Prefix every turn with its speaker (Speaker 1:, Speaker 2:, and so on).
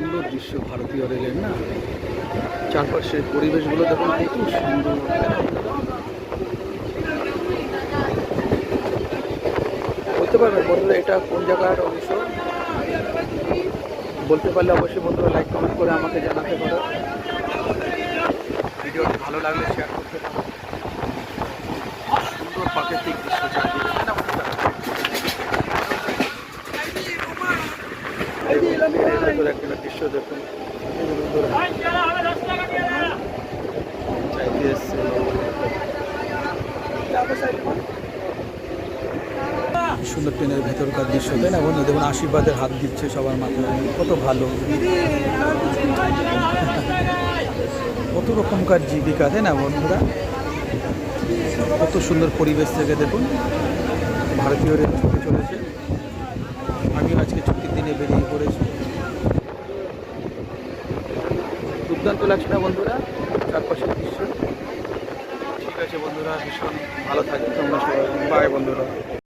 Speaker 1: সুন্দর দৃশ্য ভারতীয় রেলের না। চারপাশের পরিবেশগুলো দেখুন কত সুন্দর। বলতে পারবেন বন্ধুরা এটা কোন জায়গার অংশ? বলতে পারলে অবশ্যই বন্ধুরা লাইক কমেন্ট করে আমাকে জানাতে পারো। ভিডিওটি ভালো লাগলে শেয়ার করতে পারো। সুন্দর প্রাকৃতিক দৃশ্য চারদিকে তাই না বন্ধুরা? ভেতরে একটা দৃশ্য দেখুন চাইতে এসছে। সুন্দর ট্রেনের ভেতরকার দৃশ্য তাই না বন্ধু? দেখুন আশীর্বাদের হাত দিচ্ছে সবার মাথায়, কত ভালো, কত রকমকার জীবিকা তাই না বন্ধুরা? কত সুন্দর পরিবেশ থেকে দেখুন ভারতীয় রেল ছুটে চলেছে। আমিও আজকে ছুটির দিনে বেরিয়ে পড়েছি। দুর্দান্ত লাগছে না বন্ধুরা চারপাশের দৃশ্য? ঠিক আছে বন্ধুরা, ভীষণ ভালো থাকবে তোমরা সবাই। বাই বন্ধুরা।